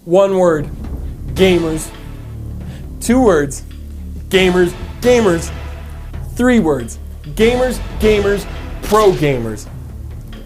One word, gamers. Two words, gamers, gamers. Three words, gamers, gamers, pro gamers.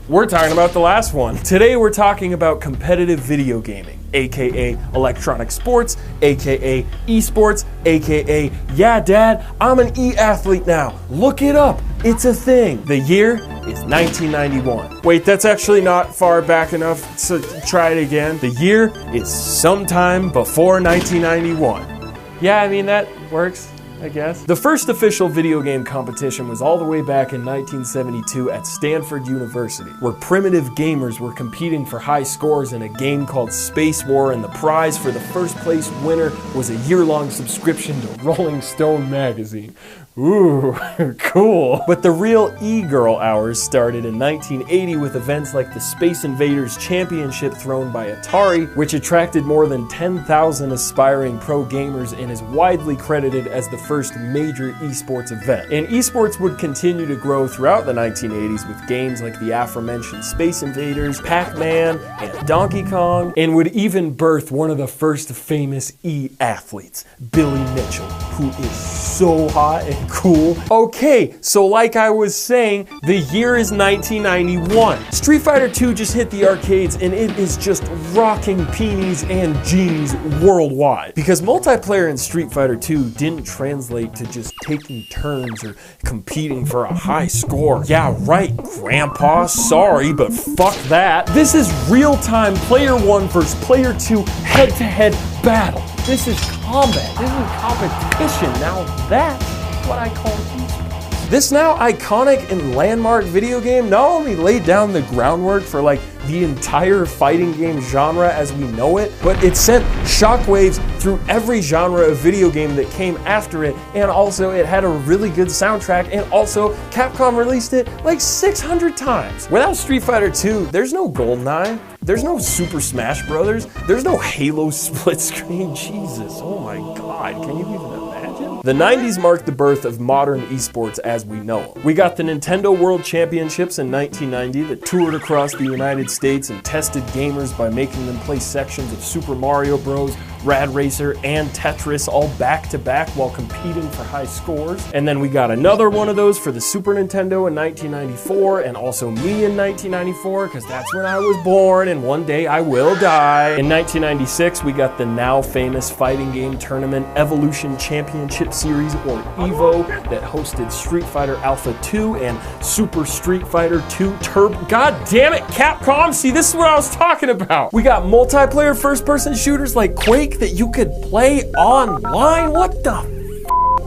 We're talking about the last one. Today we're talking about competitive video gaming, aka electronic sports, aka esports, aka, yeah dad, I'm an e-athlete now. Look it up, it's a thing. The year is 1991. Wait, that's actually not far back enough, so try it again. The year is sometime before 1991. Yeah, I mean, that works, I guess. The first official video game competition was all the way back in 1972 at Stanford University, where primitive gamers were competing for high scores in a game called Space War, and the prize for the first place winner was a year-long subscription to Rolling Stone magazine. Ooh, cool. But the real e-girl hours started in 1980 with events like the Space Invaders Championship thrown by Atari, which attracted more than 10,000 aspiring pro gamers and is widely credited as the first major esports event. And esports would continue to grow throughout the 1980s with games like the aforementioned Space Invaders, Pac-Man, and Donkey Kong, and would even birth one of the first famous e-athletes, Billy Mitchell, who is so hot and cool. Okay, so like I was saying, the year is 1991. Street Fighter 2 just hit the arcades and it is just rocking peenies and jeans worldwide. Because multiplayer in Street Fighter 2 didn't translate to just taking turns or competing for a high score. Yeah, right, Grandpa, sorry, but fuck that. This is real-time player 1 versus player 2 head-to-head battle. This is combat. This is competition. Now that's what I call esports. This now iconic and landmark video game not only laid down the groundwork for like the entire fighting game genre as we know it, but it sent shockwaves through every genre of video game that came after it, and also it had a really good soundtrack, and also Capcom released it like 600 times. Without Street Fighter 2, there's no GoldenEye, there's no Super Smash Brothers, there's no Halo split screen. Jesus, oh my god, can you even imagine? The 90s marked the birth of modern esports as we know them. We got the Nintendo World Championships in 1990 that toured across the United States and tested gamers by making them play sections of Super Mario Bros., Rad Racer, and Tetris all back-to-back while competing for high scores. And then we got another one of those for the Super Nintendo in 1994, and also me in 1994, because that's when I was born, and one day I will die. In 1996, we got the now famous fighting game tournament Evolution Championship Series, or EVO, that hosted Street Fighter Alpha 2 and Super Street Fighter 2 Turbo. God damn it, Capcom! See, this is what I was talking about. We got multiplayer first-person shooters like Quake that you could play online. What the f***?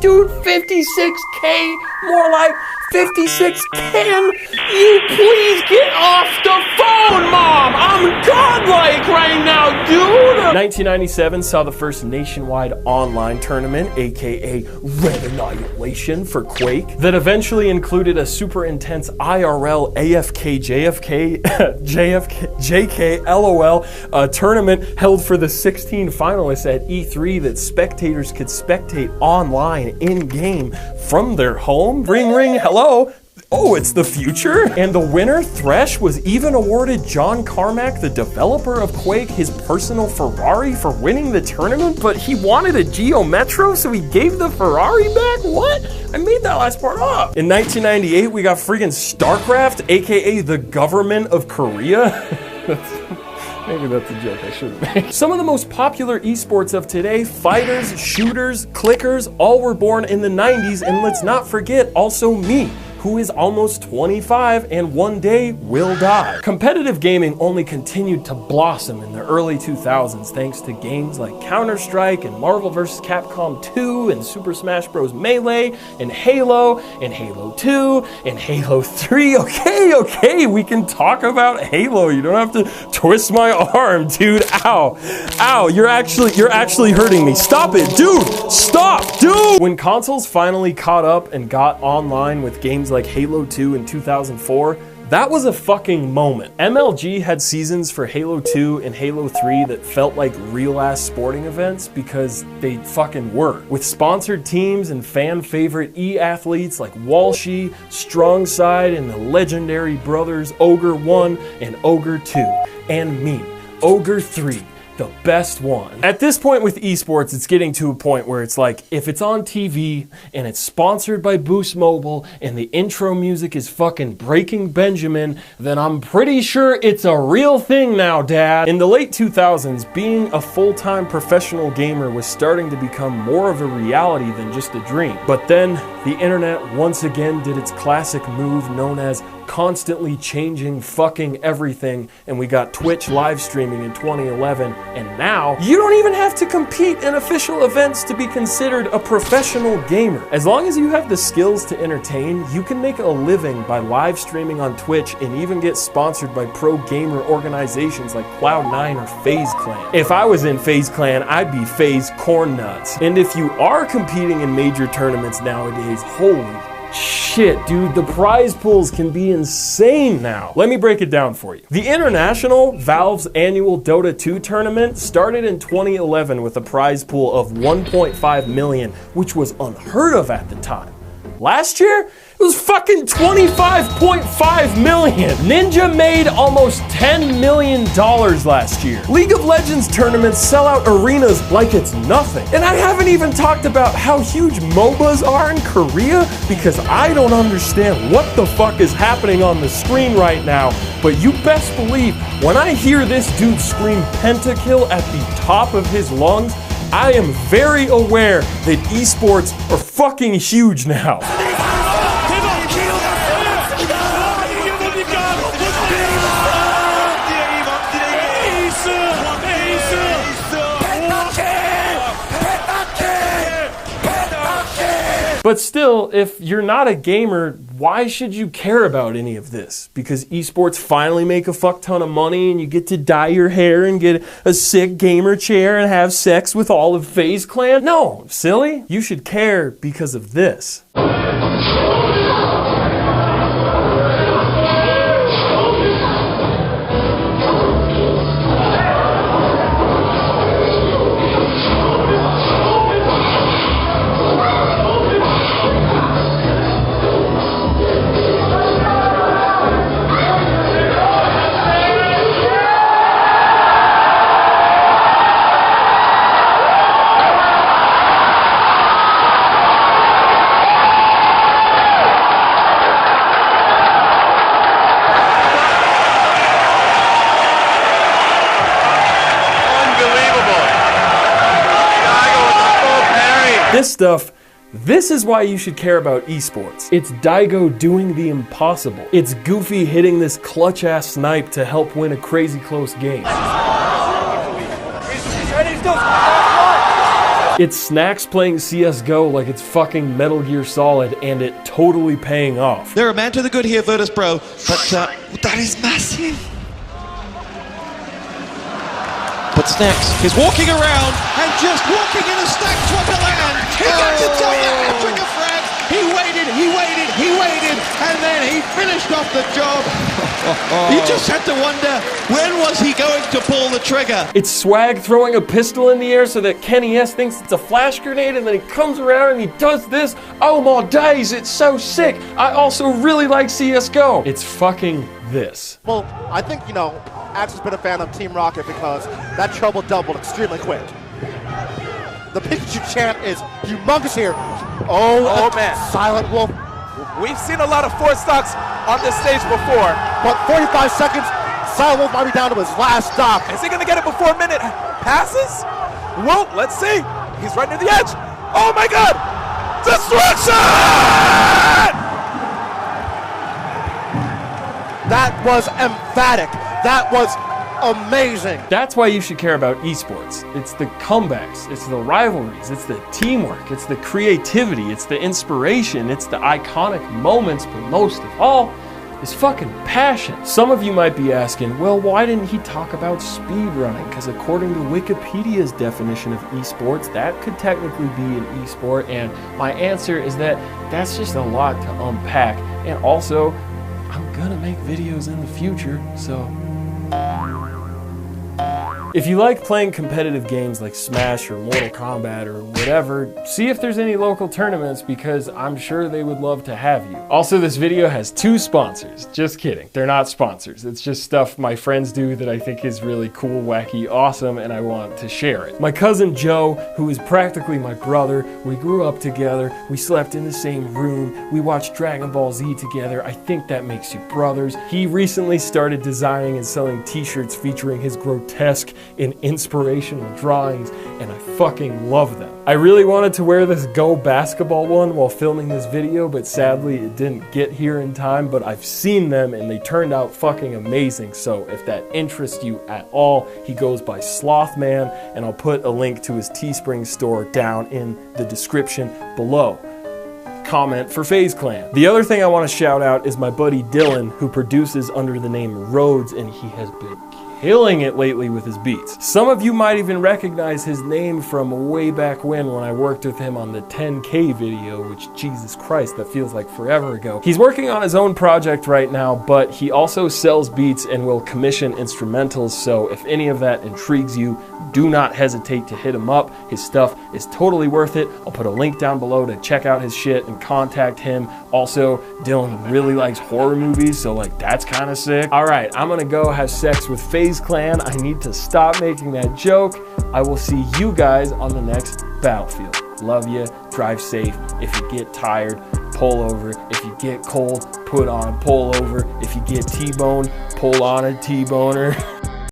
Dude, 56K, more like 56. Can you please get off the phone, Mom? I'm godlike right now, dude! 1997 saw the first nationwide online tournament, aka Red Annihilation for Quake, that eventually included a super intense IRL AFK JK LOL tournament held for the 16 finalists at E3 that spectators could spectate online in-game from their home. Ring ring, hello? Oh, it's the future? And the winner, Thresh, was even awarded John Carmack, the developer of Quake, his personal Ferrari for winning the tournament, but he wanted a Geo Metro, so he gave the Ferrari back? What? I made that last part up. In 1998, we got friggin' StarCraft, aka the government of Korea. Maybe that's a joke I shouldn't make. Some of the most popular esports of today, fighters, shooters, clickers, all were born in the 90s, and let's not forget also me, who is almost 25 and one day will die. Competitive gaming only continued to blossom in the early 2000s thanks to games like Counter-Strike and Marvel vs. Capcom 2 and Super Smash Bros. Melee and Halo 2 and Halo 3. Okay, we can talk about Halo. You don't have to twist my arm, dude. Ow, you're actually hurting me. Stop it, dude, stop, dude. When consoles finally caught up and got online with games like Halo 2 in 2004, that was a fucking moment. MLG had seasons for Halo 2 and Halo 3 that felt like real-ass sporting events because they fucking were. With sponsored teams and fan-favorite e-athletes like Walshy, Strongside, and the legendary brothers Ogre 1 and Ogre 2. And me, Ogre 3. the best one. At this point with esports, it's getting to a point where it's like, if it's on TV and it's sponsored by Boost Mobile and the intro music is fucking Breaking Benjamin, then I'm pretty sure it's a real thing now, Dad. In the late 2000s, being a full-time professional gamer was starting to become more of a reality than just a dream. But then the internet once again did its classic move known as constantly changing fucking everything, and we got Twitch live streaming in 2011, and now you don't even have to compete in official events to be considered a professional gamer. As long as you have the skills to entertain, you can make a living by live streaming on Twitch and even get sponsored by pro gamer organizations like Cloud9 or FaZe Clan. If I was in FaZe Clan, I'd be FaZe Corn Nuts. And if you are competing in major tournaments nowadays, holy shit, dude, the prize pools can be insane now. Let me break it down for you. The International, Valve's annual Dota 2 tournament, started in 2011 with a prize pool of 1.5 million, which was unheard of at the time. Last year, it was fucking 25.5 million. Ninja made almost $10 million last year. League of Legends tournaments sell out arenas like it's nothing. And I haven't even talked about how huge MOBAs are in Korea, because I don't understand what the fuck is happening on the screen right now. But you best believe, when I hear this dude scream pentakill at the top of his lungs, I am very aware that esports are fucking huge now. But still, if you're not a gamer, why should you care about any of this? Because esports finally make a fuck ton of money and you get to dye your hair and get a sick gamer chair and have sex with all of FaZe Clan? No, silly. You should care because of this. This stuff, this is why you should care about esports. It's Daigo doing the impossible. It's Goofy hitting this clutch-ass snipe to help win a crazy close game. It's Snacks playing CSGO like it's fucking Metal Gear Solid, and it totally paying off. They're a man to the good here, Virtus Pro, but that is massive. But Snacks is walking around and just walking in a Snacks wonderland. He got to tell you, hat-trick of frags. He waited, and then he finished off the job. You just had to wonder, when was he going to pull the trigger? It's Swag throwing a pistol in the air so that Kenny S thinks it's a flash grenade, and then he comes around and he does this. Oh my days, it's so sick. I also really like CSGO. It's fucking this. Well, I think, you know, Axe has been a fan of Team Rocket because that trouble doubled extremely quick. The Pikachu chant is humongous here. Oh man. Silent Wolf. We've seen a lot of 4 stocks on this stage before. But 45 seconds, Silent Wolf might be down to his last stock. Is he gonna get it before a minute passes? Well, let's see. He's right near the edge. Oh my god! Destruction! That was emphatic. That was amazing. That's why you should care about esports. It's the comebacks, it's the rivalries, it's the teamwork, it's the creativity, it's the inspiration, it's the iconic moments, but most of all, is fucking passion. Some of you might be asking, well, why didn't he talk about speedrunning? Because according to Wikipedia's definition of esports, that could technically be an esport, and my answer is that that's just a lot to unpack, and also, I'm gonna make videos in the future, so If you like playing competitive games like Smash or Mortal Kombat or whatever, see if there's any local tournaments because I'm sure they would love to have you. Also, this video has 2 sponsors. Just kidding. They're not sponsors. It's just stuff my friends do that I think is really cool, wacky, awesome, and I want to share it. My cousin Joe, who is practically my brother, we grew up together, we slept in the same room, we watched Dragon Ball Z together. I think that makes you brothers. He recently started designing and selling t-shirts featuring his grotesque and inspirational drawings, and I fucking love them. I really wanted to wear this Go basketball one while filming this video, but sadly it didn't get here in time, but I've seen them and they turned out fucking amazing. So if that interests you at all, he goes by Slothman, and I'll put a link to his Teespring store down in the description below. Comment for FaZe Clan. The other thing I want to shout out is my buddy Dylan, who produces under the name Rhodes, and he has been killing it lately with his beats. Some of you might even recognize his name from way back when I worked with him on the 10K video, which, Jesus Christ, that feels like forever ago. He's working on his own project right now, but he also sells beats and will commission instrumentals, so if any of that intrigues you, do not hesitate to hit him up. His stuff is totally worth it. I'll put a link down below to check out his shit and contact him. Also, Dylan really likes horror movies, so like that's kind of sick. All right, I'm gonna go have sex with FaZe Clan. I need to stop making that joke. I will see you guys on the next battlefield. Love you. Drive safe. If you get tired, pull over. If you get cold, put on a pullover. If you get T-boned, pull on a T-boner.